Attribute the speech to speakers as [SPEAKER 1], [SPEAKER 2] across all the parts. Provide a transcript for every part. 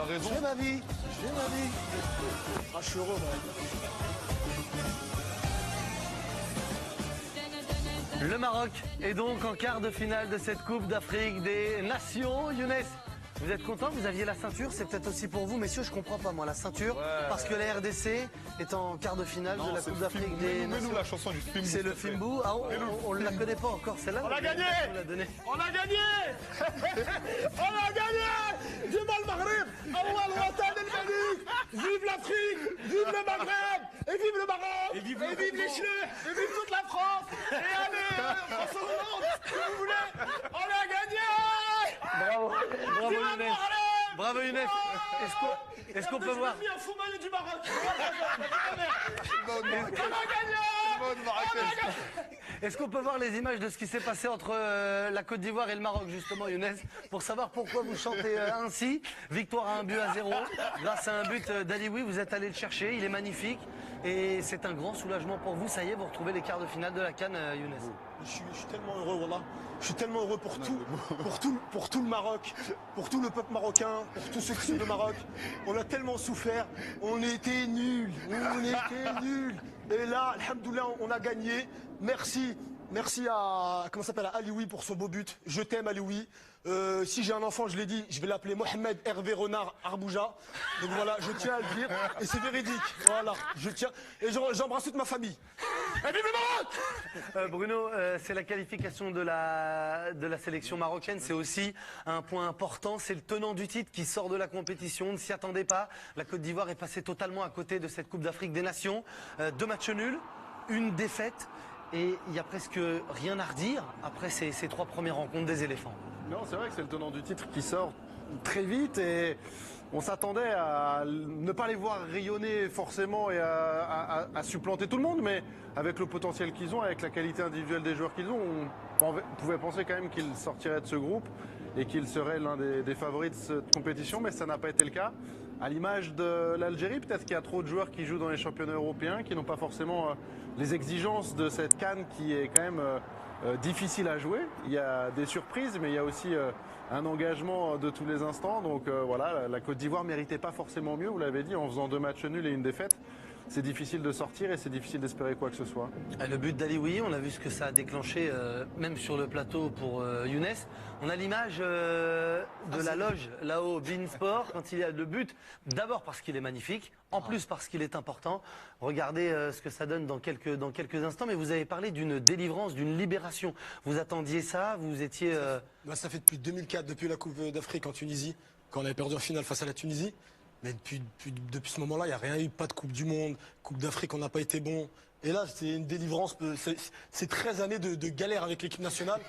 [SPEAKER 1] raison.
[SPEAKER 2] Je fais ma vie. Ah, je suis heureux,
[SPEAKER 3] Le Maroc est donc en quart de finale de cette Coupe d'Afrique des Nations. Younes, vous êtes content? Vous aviez la ceinture, c'est peut-être aussi pour vous, messieurs, je comprends pas moi la ceinture, parce que la RDC est en quart de finale de la Coupe d'Afrique des Nations.
[SPEAKER 1] Mets-nous la chanson du Fimbou.
[SPEAKER 3] C'est le Fimbou. Ah, on ne la connaît pas encore, celle-là.
[SPEAKER 2] On a gagné.
[SPEAKER 3] On l'a donné.
[SPEAKER 2] On a gagné. On a gagné. Vive le Maghreb. Allah al-Watan al-Malik. Vive l'Afrique. Vive le Maghreb. Et vive le Maroc. Et vive les Chleux. Et vive toute la France. Et allez, François Hollande, si vous voulez. On a gagné.
[SPEAKER 3] Bravo, bravo
[SPEAKER 2] Vive le
[SPEAKER 3] Younes.
[SPEAKER 2] Maghreb.
[SPEAKER 3] Bravo Younes. Est-ce qu'on peut voir?
[SPEAKER 2] Je suis un fou maillot du Maroc. On a gagné.
[SPEAKER 3] Est-ce qu'on peut voir les images de ce qui s'est passé entre la Côte d'Ivoire et le Maroc, justement, Younes, pour savoir pourquoi vous chantez ainsi? Victoire à 1-0, grâce à un but d'Alioui, vous êtes allé le chercher, il est magnifique. Et c'est un grand soulagement pour vous, ça y est, vous retrouvez les quarts de finale de la CAN, Younes.
[SPEAKER 2] Je suis tellement heureux, voilà. Je suis tellement heureux pour tout le Maroc, pour tout le peuple marocain, pour tous ceux qui sont de Maroc. On a tellement souffert, on était nuls, Et là, alhamdoulilah, on a gagné. Merci à Alioui pour son beau but. Je t'aime Alioui. Si j'ai un enfant, je l'ai dit, je vais l'appeler Mohamed Hervé Renard Arbouja. Donc voilà, je tiens à le dire. Et c'est véridique. Voilà, je tiens. Et j'embrasse toute ma famille. Et vive le Maroc!
[SPEAKER 3] Bruno, c'est la qualification de la sélection marocaine. C'est aussi un point important. C'est le tenant du titre qui sort de la compétition. On ne s'y attendait pas. La Côte d'Ivoire est passée totalement à côté de cette Coupe d'Afrique des Nations. 2 matchs nuls, une défaite. Et il n'y a presque rien à redire après ces 3 premières rencontres des éléphants.
[SPEAKER 4] Non, c'est vrai que c'est le tenant du titre qui sort très vite et on s'attendait à ne pas les voir rayonner forcément et à supplanter tout le monde, mais avec le potentiel qu'ils ont, avec la qualité individuelle des joueurs qu'ils ont, on pouvait penser quand même qu'ils sortiraient de ce groupe et qu'ils seraient l'un des favoris de cette compétition, mais ça n'a pas été le cas. À l'image de l'Algérie, peut-être qu'il y a trop de joueurs qui jouent dans les championnats européens, qui n'ont pas forcément les exigences de cette CAN qui est quand même difficile à jouer. Il y a des surprises, mais il y a aussi un engagement de tous les instants. Donc voilà, la Côte d'Ivoire ne méritait pas forcément mieux, vous l'avez dit, en faisant 2 matchs nuls et une défaite. C'est difficile de sortir et c'est difficile d'espérer quoi que ce soit.
[SPEAKER 3] Le but d'Alioui, on a vu ce que ça a déclenché, même sur le plateau pour Younes. On a l'image de la loge là-haut, Beansport, quand il y a le but. D'abord parce qu'il est magnifique, en plus parce qu'il est important. Regardez ce que ça donne dans quelques instants. Mais vous avez parlé d'une délivrance, d'une libération. Vous attendiez ça? Vous étiez...
[SPEAKER 2] Ça fait depuis 2004, depuis la Coupe d'Afrique en Tunisie, quand on avait perdu en finale face à la Tunisie. Mais depuis ce moment-là, il n'y a rien eu, pas de Coupe du Monde, Coupe d'Afrique, on n'a pas été bon. Et là, c'est une délivrance, c'est 13 années de galère avec l'équipe nationale.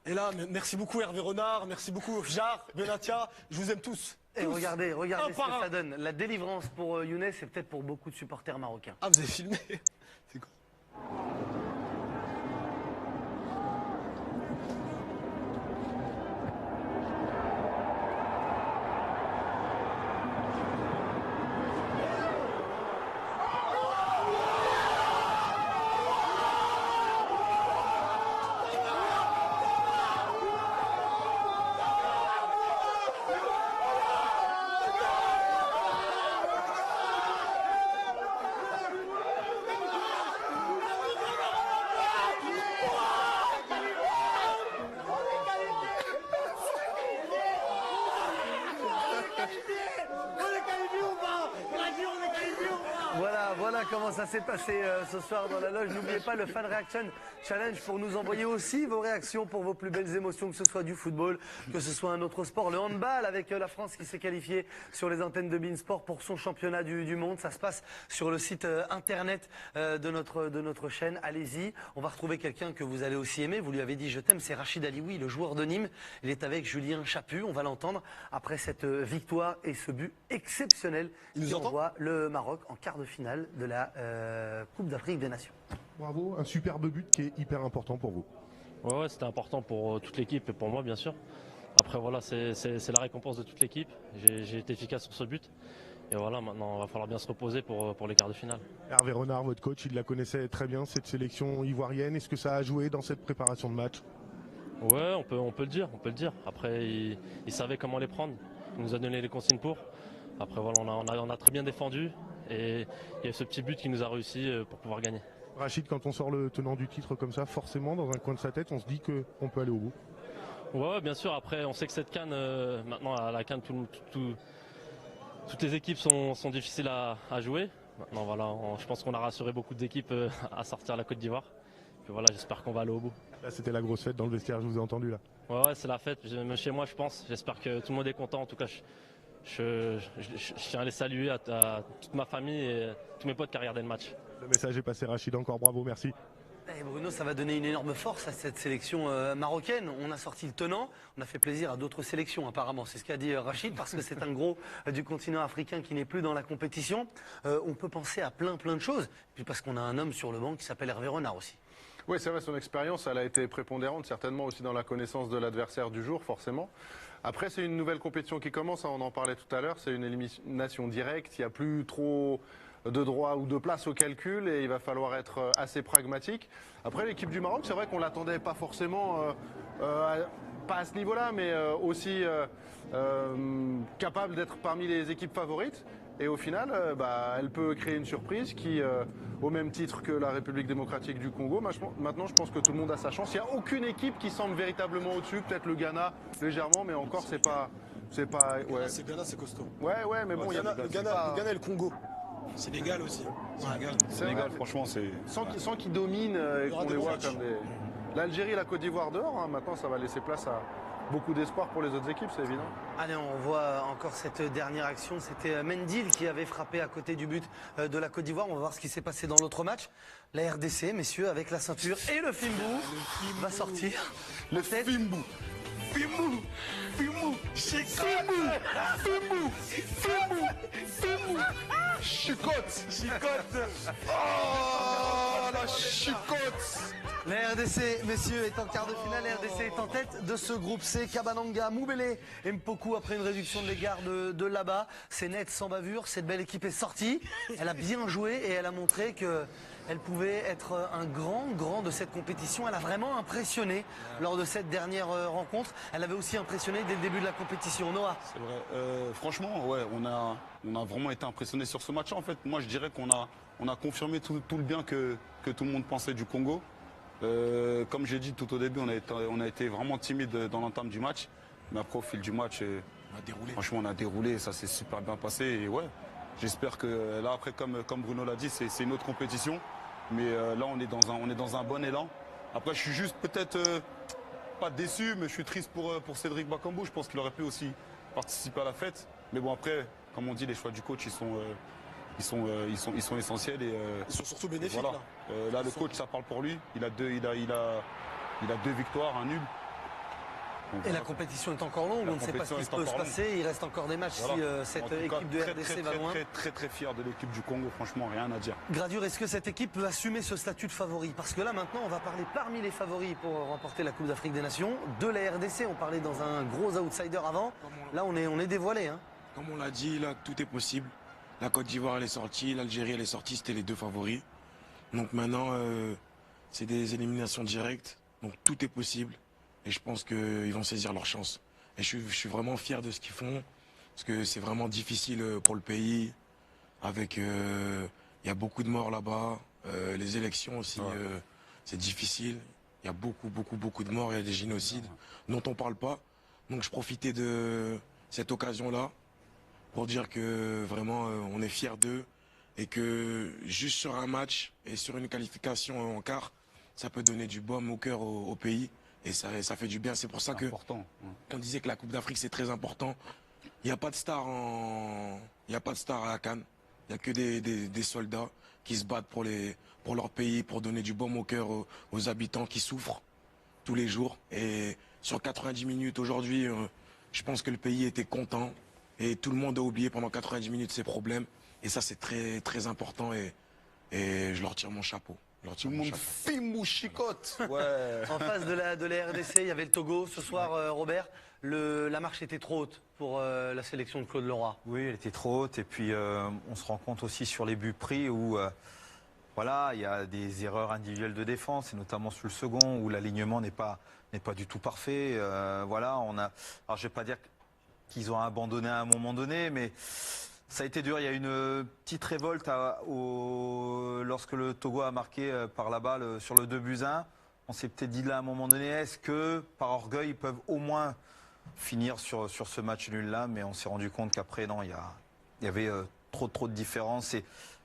[SPEAKER 2] Et là, merci beaucoup Hervé Renard, merci beaucoup Jarre, Benatia, je vous aime tous.
[SPEAKER 3] Et regardez ce que ça donne. La délivrance pour Younes, c'est peut-être pour beaucoup de supporters marocains.
[SPEAKER 2] Ah, vous avez filmé? C'est quoi?
[SPEAKER 3] Voilà comment ça s'est passé ce soir dans la loge. N'oubliez pas le Fan Reaction Challenge pour nous envoyer aussi vos réactions pour vos plus belles émotions, que ce soit du football, que ce soit un autre sport. Le handball avec la France qui s'est qualifiée sur les antennes de Beansport pour son championnat du monde. Ça se passe sur le site internet de notre chaîne. Allez-y, on va retrouver quelqu'un que vous allez aussi aimer. Vous lui avez dit je t'aime, c'est Rachid Alioui, le joueur de Nîmes. Il est avec Julien Chaput. On va l'entendre après cette victoire et ce but exceptionnel qui envoie le Maroc en quart de finale de la Coupe d'Afrique des Nations.
[SPEAKER 5] Bravo, un superbe but qui est hyper important pour vous.
[SPEAKER 6] Ouais, c'était important pour toute l'équipe et pour moi bien sûr. Après voilà, c'est la récompense de toute l'équipe. J'ai été efficace sur ce but. Et voilà, maintenant il va falloir bien se reposer pour les quarts de finale. Hervé
[SPEAKER 5] Renard, votre coach, il la connaissait très bien cette sélection ivoirienne. Est-ce que ça a joué dans cette préparation de match?
[SPEAKER 6] Ouais, on peut le dire. Après, il savait comment les prendre. Il nous a donné les consignes pour. Après voilà, on a très bien défendu et il y a ce petit but qui nous a réussi pour pouvoir gagner.
[SPEAKER 5] Rachid, quand on sort le tenant du titre comme ça, forcément, dans un coin de sa tête, on se dit qu'on peut aller au bout.
[SPEAKER 6] Ouais, bien sûr. Après, on sait que cette CAN, maintenant à la CAN, toutes les équipes sont difficiles à jouer. Maintenant, voilà, je pense qu'on a rassuré beaucoup d'équipes à sortir la Côte d'Ivoire. Puis voilà, j'espère qu'on va aller au bout.
[SPEAKER 5] Là, c'était la grosse fête dans le vestiaire, je vous ai entendu là.
[SPEAKER 6] Ouais, c'est la fête. Même chez moi, je pense. J'espère que tout le monde est content. En tout cas, je tiens à les saluer à toute ma famille et tous mes potes qui regardaient le match.
[SPEAKER 5] Le message est passé, Rachid, encore bravo, merci.
[SPEAKER 3] Et Bruno, ça va donner une énorme force à cette sélection marocaine. On a sorti le tenant, on a fait plaisir à d'autres sélections apparemment. C'est ce qu'a dit Rachid, parce que c'est un gros du continent africain qui n'est plus dans la compétition. On peut penser à plein de choses, puis parce qu'on a un homme sur le banc qui s'appelle Hervé Renard aussi.
[SPEAKER 4] Oui, c'est vrai, son expérience, elle a été prépondérante, certainement aussi dans la connaissance de l'adversaire du jour, forcément. Après, c'est une nouvelle compétition qui commence, hein, on en parlait tout à l'heure, c'est une élimination directe, il n'y a plus trop de droit ou de place au calcul et il va falloir être assez pragmatique. Après, l'équipe du Maroc, c'est vrai qu'on l'attendait pas forcément, pas à ce niveau-là, mais aussi capable d'être parmi les équipes favorites. Et au final, elle peut créer une surprise qui, au même titre que la République démocratique du Congo, maintenant je pense que tout le monde a sa chance. Il n'y a aucune équipe qui semble véritablement au-dessus, peut-être le Ghana légèrement, mais encore c'est pas. Ouais.
[SPEAKER 2] Ghana, c'est costaud.
[SPEAKER 4] Ouais, mais bon, il y a
[SPEAKER 2] Le Ghana et le Congo. Sénégal aussi.
[SPEAKER 1] Sénégal, franchement, c'est.
[SPEAKER 4] Sans qu'ils dominent et qu'on les voit comme des. L'Algérie et la Côte d'Ivoire dehors, hein, maintenant ça va laisser place à beaucoup d'espoir pour les autres équipes, c'est évident.
[SPEAKER 3] Allez, on voit encore cette dernière action. C'était Mendil qui avait frappé à côté du but de la Côte d'Ivoire. On va voir ce qui s'est passé dans l'autre match. La RDC, messieurs, avec la ceinture et le Fimbu va sortir.
[SPEAKER 1] Le Fimbu. Chicotte. Oh, la chicotte.
[SPEAKER 3] La RDC, messieurs, est en quart de finale. La RDC est en tête de ce groupe C. Kabananga, Moubele et Mpoku après une réduction de l'égard de là-bas. C'est net, sans bavure. Cette belle équipe est sortie. Elle a bien joué et elle a montré qu'elle pouvait être un grand de cette compétition. Elle a vraiment impressionné lors de cette dernière rencontre. Elle avait aussi impressionné dès le début de la compétition. Noah.
[SPEAKER 1] C'est vrai. Franchement, ouais, on a vraiment été impressionné sur ce match. En fait, moi, je dirais qu'on a confirmé tout le bien que tout le monde pensait du Congo. Comme j'ai dit tout au début, on a été vraiment timide dans l'entame du match. Mais après, au fil du match, franchement, on a déroulé. Ça s'est super bien passé. Et ouais, j'espère que là, après, comme Bruno l'a dit, c'est une autre compétition. Mais là, on est dans un bon élan. Après, je suis juste peut-être pas déçu, mais je suis triste pour Cédric Bakambu. Je pense qu'il aurait pu aussi participer à la fête. Mais bon, après, comme on dit, les choix du coach, ils sont essentiels et
[SPEAKER 2] Ils sont surtout bénéfiques.
[SPEAKER 1] voilà. Là, le coach, ça parle pour lui. Il a deux victoires, un nul. Donc,
[SPEAKER 3] Et
[SPEAKER 1] voilà.
[SPEAKER 3] la compétition est encore longue,
[SPEAKER 1] La
[SPEAKER 3] on ne sait pas ce qui
[SPEAKER 1] compétition
[SPEAKER 3] peut
[SPEAKER 1] est
[SPEAKER 3] se
[SPEAKER 1] encore
[SPEAKER 3] passer. Il reste encore des matchs
[SPEAKER 1] Voilà.
[SPEAKER 3] si cette
[SPEAKER 1] En tout cas,
[SPEAKER 3] équipe de RDC va loin.
[SPEAKER 1] Très fier de l'équipe du Congo, franchement, rien à dire.
[SPEAKER 3] Gradure, est-ce que cette équipe peut assumer ce statut de favori? Parce que là maintenant on va parler parmi les favoris pour remporter la Coupe d'Afrique des Nations de la RDC. On parlait dans un gros outsider avant. Là on est dévoilé. Hein.
[SPEAKER 7] Comme on l'a dit, là tout est possible. La Côte d'Ivoire elle est sortie, l'Algérie elle est sortie, c'était les deux favoris. Donc maintenant c'est des éliminations directes, donc tout est possible. Et je pense qu'ils vont saisir leur chance. Et je suis vraiment fier de ce qu'ils font, parce que c'est vraiment difficile pour le pays. Avec, il y a beaucoup de morts là-bas. Les élections aussi, c'est difficile. Il y a beaucoup de morts. Il y a des génocides dont on ne parle pas. Donc je profitais de cette occasion-là pour dire que vraiment on est fiers d'eux et que juste sur un match et sur une qualification en quart, ça peut donner du baume au cœur au pays. Et ça fait du bien. C'est pour ça que on disait que la Coupe d'Afrique c'est très important. Il n'y a pas de star à la CAN. Il n'y a que des soldats qui se battent pour leur pays, pour donner du baume au cœur aux habitants qui souffrent tous les jours. Et sur 90 minutes aujourd'hui, je pense que le pays était content et tout le monde a oublié pendant 90 minutes ses problèmes. Et ça c'est très important et je leur tire mon chapeau.
[SPEAKER 1] Tout le monde Fimbu chicotte. Ouais.
[SPEAKER 3] En face de la RDC, il y avait le Togo. Ce soir, Robert, la marche était trop haute pour la sélection de Claude Leroy.
[SPEAKER 8] Oui, elle était trop haute. Et puis, on se rend compte aussi sur les buts pris où voilà, il y a des erreurs individuelles de défense, et notamment sur le second, où l'alignement n'est pas du tout parfait. Voilà, alors je vais pas dire qu'ils ont abandonné à un moment donné, mais ça a été dur. Il y a une petite révolte lorsque le Togo a marqué par la balle sur le 2-1. On s'est peut-être dit là à un moment donné, est-ce que par orgueil ils peuvent au moins finir sur ce match nul-là, mais on s'est rendu compte qu'après, non, il y avait trop de différences. Et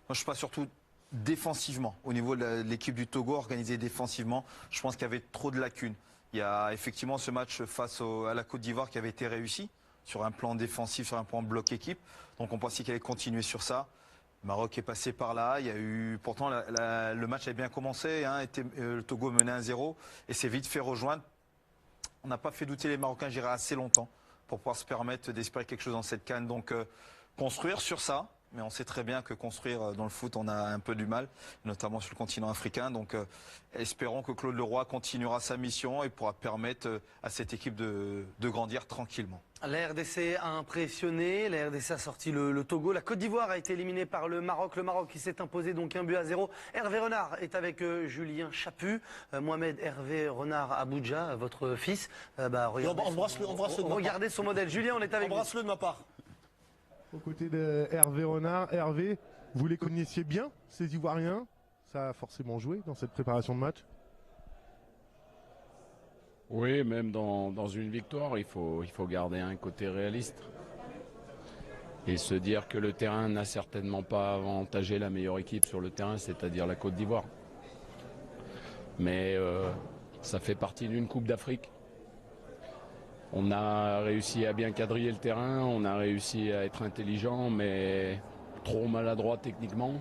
[SPEAKER 8] moi, je sais pas, surtout défensivement, au niveau de l'équipe du Togo, organisée défensivement, je pense qu'il y avait trop de lacunes. Il y a effectivement ce match face à la Côte d'Ivoire qui avait été réussi, sur un plan défensif, sur un plan bloc équipe. Donc on pensait qu'il allait continuer sur ça. Le Maroc est passé par là. Il y a eu, pourtant, le match avait bien commencé. Hein, le Togo menait 1-0 et s'est vite fait rejoindre. On n'a pas fait douter les Marocains, je dirais, assez longtemps pour pouvoir se permettre d'espérer quelque chose dans cette CAN. Donc construire sur ça, mais on sait très bien que construire dans le foot, on a un peu du mal, notamment sur le continent africain. Donc espérons que Claude Leroy continuera sa mission et pourra permettre à cette équipe de grandir tranquillement.
[SPEAKER 3] La RDC a impressionné, la RDC a sorti le Togo, la Côte d'Ivoire a été éliminée par le Maroc qui s'est imposé donc 1-0. Hervé Renard est avec Julien Chaput, Mohamed Hervé Renard Abuja, votre fils. Regardez son modèle. Julien, on est avec vous.
[SPEAKER 2] Embrasse-le de ma part.
[SPEAKER 5] Aux côtés de Hervé Renard. Hervé, vous les connaissiez bien, ces Ivoiriens? Ça a forcément joué dans cette préparation de match?
[SPEAKER 9] Oui, même dans une victoire, il faut garder un côté réaliste. Et se dire que le terrain n'a certainement pas avantagé la meilleure équipe sur le terrain, c'est-à-dire la Côte d'Ivoire. Mais ça fait partie d'une Coupe d'Afrique. On a réussi à bien quadriller le terrain, on a réussi à être intelligent, mais trop maladroit techniquement.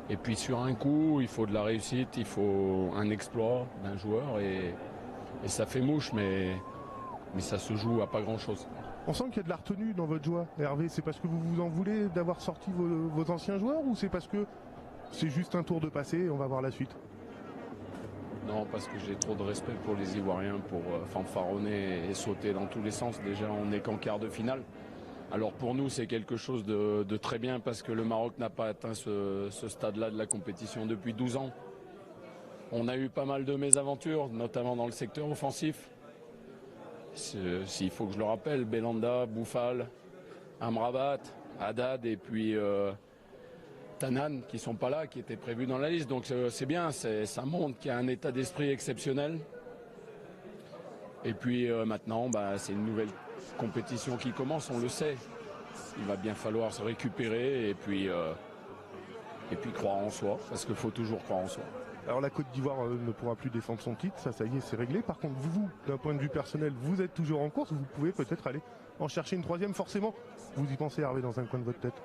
[SPEAKER 9] Et puis sur un coup, il faut de la réussite, il faut un exploit d'un joueur et ça fait mouche, mais ça se joue à pas grand-chose.
[SPEAKER 5] On sent qu'il y a de la retenue dans votre joie, Hervé. C'est parce que vous vous en voulez d'avoir sorti vos anciens joueurs ou c'est parce que c'est juste un tour de passé et on va voir la suite?
[SPEAKER 9] Non, parce que j'ai trop de respect pour les Ivoiriens pour fanfaronner et sauter dans tous les sens. Déjà, on n'est qu'en quart de finale. Alors pour nous, c'est quelque chose de très bien parce que le Maroc n'a pas atteint ce stade-là de la compétition depuis 12 ans. On a eu pas mal de mésaventures, notamment dans le secteur offensif. S'il faut que je le rappelle, Belanda, Bouffal, Amrabat, Haddad et puis Tanan qui sont pas là, qui étaient prévus dans la liste. Donc c'est bien, ça montre qu'il y a un état d'esprit exceptionnel. Et puis maintenant, c'est une nouvelle compétition qui commence, on le sait. Il va bien falloir se récupérer et puis croire en soi, parce qu'il faut toujours croire en soi.
[SPEAKER 5] Alors la Côte d'Ivoire ne pourra plus défendre son titre, ça y est, c'est réglé. Par contre, vous, d'un point de vue personnel, vous êtes toujours en course, vous pouvez peut-être aller en chercher une troisième, forcément. Vous y pensez, Hervé, dans un coin de votre tête?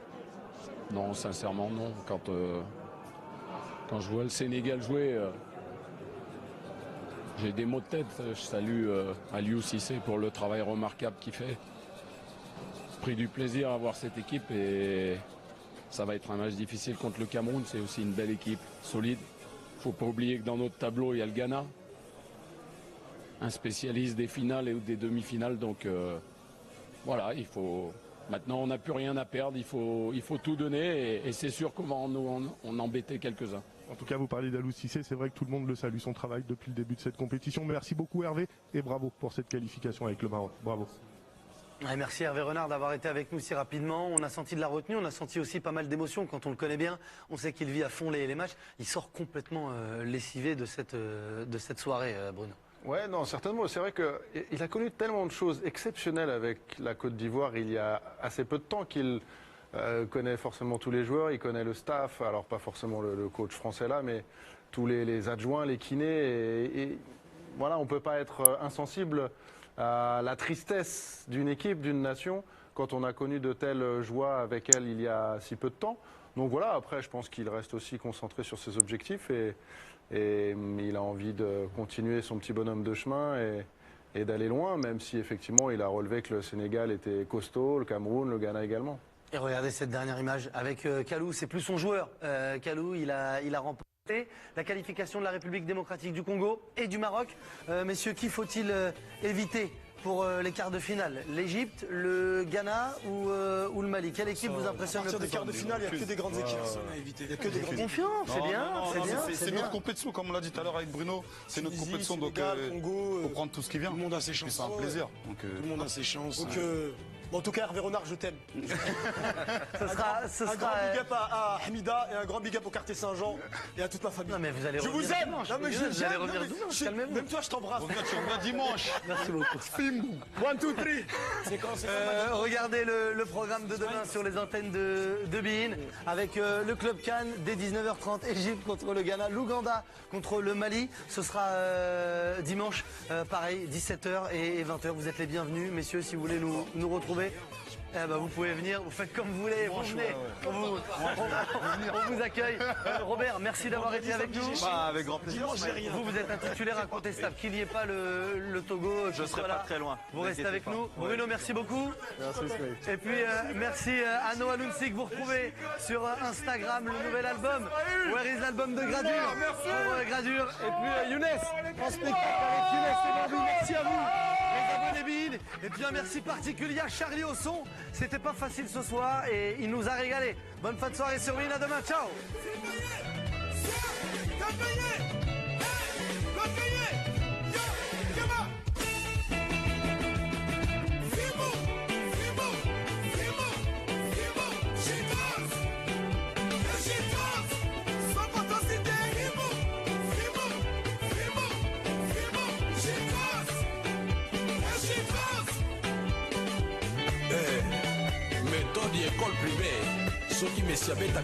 [SPEAKER 9] Non, sincèrement, non. Quand je vois le Sénégal jouer, j'ai des mots de tête. Je salue Aliou Cissé pour le travail remarquable qu'il fait. J'ai pris du plaisir à voir cette équipe et ça va être un match difficile contre le Cameroun. C'est aussi une belle équipe, solide. Il ne faut pas oublier que dans notre tableau, il y a le Ghana, un spécialiste des finales et des demi-finales. Donc voilà, maintenant, on n'a plus rien à perdre. Il faut tout donner et c'est sûr qu'on va en embêter quelques-uns.
[SPEAKER 5] En tout cas, vous parlez d'Aliou Cissé, c'est vrai que tout le monde le salue, son travail depuis le début de cette compétition. Merci beaucoup Hervé et bravo pour cette qualification avec le Maroc. Bravo.
[SPEAKER 3] Ouais, merci Hervé Renard d'avoir été avec nous si rapidement. On a senti de la retenue, on a senti aussi pas mal d'émotions quand on le connaît bien. On sait qu'il vit à fond les matchs. Il sort complètement lessivé de cette soirée, Bruno.
[SPEAKER 4] Ouais, non, certainement. C'est vrai qu'il a connu tellement de choses exceptionnelles avec la Côte d'Ivoire il y a assez peu de temps qu'il connaît forcément tous les joueurs, il connaît le staff, alors pas forcément le coach français là, mais tous les adjoints, les kinés. Et voilà, on ne peut pas être insensible à la tristesse d'une équipe, d'une nation, quand on a connu de telles joies avec elle il y a si peu de temps. Donc voilà, après, je pense qu'il reste aussi concentré sur ses objectifs et il a envie de continuer son petit bonhomme de chemin et d'aller loin, même si effectivement il a relevé que le Sénégal était costaud, le Cameroun, le Ghana également.
[SPEAKER 3] Et regardez cette dernière image avec Kalou, c'est plus son joueur. Kalou, il a remporté la qualification de la République démocratique du Congo et du Maroc. Messieurs, qui faut-il éviter pour les quarts de finale? L'Égypte, le Ghana ou le Mali? Quelle équipe vous
[SPEAKER 2] À
[SPEAKER 3] impressionne le
[SPEAKER 2] partir des
[SPEAKER 3] plus?
[SPEAKER 2] quarts de finale, il n'y a que des grandes équipes. Il n'y a que des grandes équipes.
[SPEAKER 3] Confiant, c'est bien, c'est bien.
[SPEAKER 1] C'est notre compétition, comme on l'a dit tout à l'heure avec Bruno. C'est notre
[SPEAKER 2] Tunisie,
[SPEAKER 1] compétition, donc
[SPEAKER 2] Sénégal, Congo,
[SPEAKER 1] faut prendre tout ce qui vient.
[SPEAKER 7] Tout le monde a ses
[SPEAKER 1] Et
[SPEAKER 7] chances.
[SPEAKER 1] c'est un plaisir. Donc,
[SPEAKER 7] Tout le monde a ses chances.
[SPEAKER 2] Donc, bon, en tout cas, Hervé Renard, je t'aime.
[SPEAKER 3] Ce
[SPEAKER 2] Un grand big up à Hamida et un grand big up au quartier Saint-Jean et à toute ma famille.
[SPEAKER 3] Non mais vous allez
[SPEAKER 2] Je
[SPEAKER 3] revenir
[SPEAKER 2] vous aime.
[SPEAKER 3] dimanche.
[SPEAKER 2] Non, mais
[SPEAKER 3] Vous allez
[SPEAKER 2] j'aime.
[SPEAKER 3] revenir
[SPEAKER 2] Non, mais
[SPEAKER 3] dimanche,
[SPEAKER 2] je-
[SPEAKER 3] calmez-vous.
[SPEAKER 2] Même toi, je t'embrasse.
[SPEAKER 1] reviens, tu reviens dimanche.
[SPEAKER 3] Merci beaucoup.
[SPEAKER 2] 1, 2, 3.
[SPEAKER 3] Regardez le programme de demain sur les antennes de beIN avec le Club Cannes dès 19h30, Égypte contre le Ghana, l'Ouganda contre le Mali. Ce sera dimanche, pareil, 17h et 20h. Vous êtes les bienvenus, messieurs, si vous voulez nous retrouver. Eh ben, vous pouvez venir, vous faites comme vous voulez, vous venez, on vous accueille. Robert, merci d'avoir été avec nous.
[SPEAKER 8] Bah, avec grand plaisir.
[SPEAKER 3] Vous êtes un titulaire incontestable. Qu'il n'y ait pas le Togo,
[SPEAKER 8] Je serai pas très loin.
[SPEAKER 3] vous restez avec nous. Bruno, merci beaucoup. Et puis merci à Noah Lunsik. Vous retrouvez sur Instagram le nouvel album. Where is l'album de Gradure pour Gradure. Et puis Younes en spectacle avec Younes et Bambou. Merci à vous, les abonnés beIN. Et puis un merci particulier à Charlie au son. C'était pas facile ce soir et il nous a régalé. Bonne fin de soirée sur beIN. À demain. Ciao.
[SPEAKER 10] méthode école privée soki mesi abeta